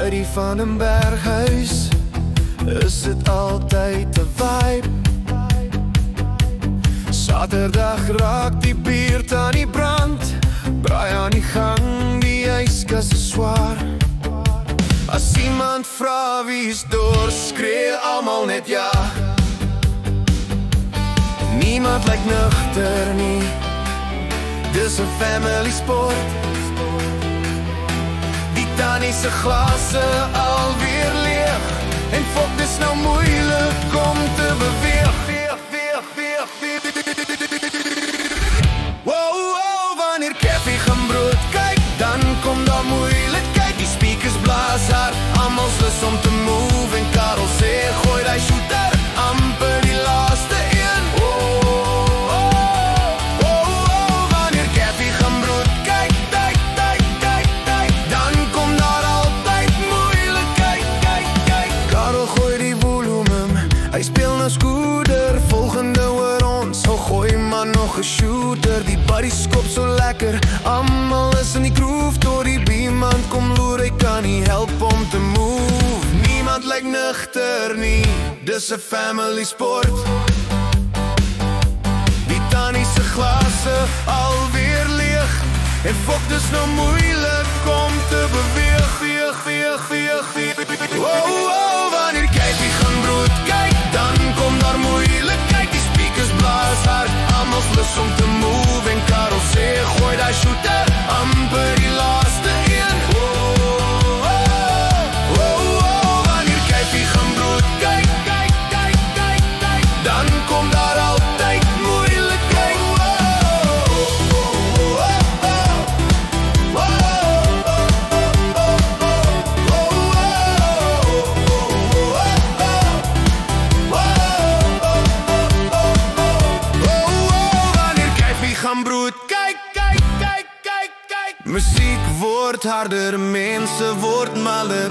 By die Van den Berghuis is dit altyd 'n vibe. Saterdag raak die buurt aan die brand, braai aan die gang, die yskas is swaar. As iemand vra wie's dors, skree almal net ja. Niemand lyk nugter nie, dis 'n family sport. Die tannie se glase alweer leeg, en fok, dis nou moeilik om te beweeg. Wow, wanneer Kathy gaan brood kyk, dan kom daar moeilikheid. Die speakers blaas haar, almal lus om te move, en Karel sê, gooi die shooter, amper die laaste een. Wanneer Kathy gaan brood kyk, dan kom daar altyd moeilikheid. Karel gooi die volume, hy speel nou Scooter, volgende oor ons, so gooi maar nog 'n shooter. Die buddies skop so lekker, almal is in die groove, tot die beemand kom loer, hy kan nie help om te move. Niemand lyk nugter nie, dis 'n family sport. Die tannie se glase alweer leeg, en fok, dis nou moeilik om te beweeg. Wanneer Kathy gaan brood kyk, dan kom daar moeilikheid. Die speakers blaas haar, almal lus om te move, en Karel sê, gooi die shooter, amper die laaste een. Wanneer Kathy gaan brood kyk, dan kom daar altyd moeilikheid. Gaan brood, kyk. Musiek word harder, mense word malle.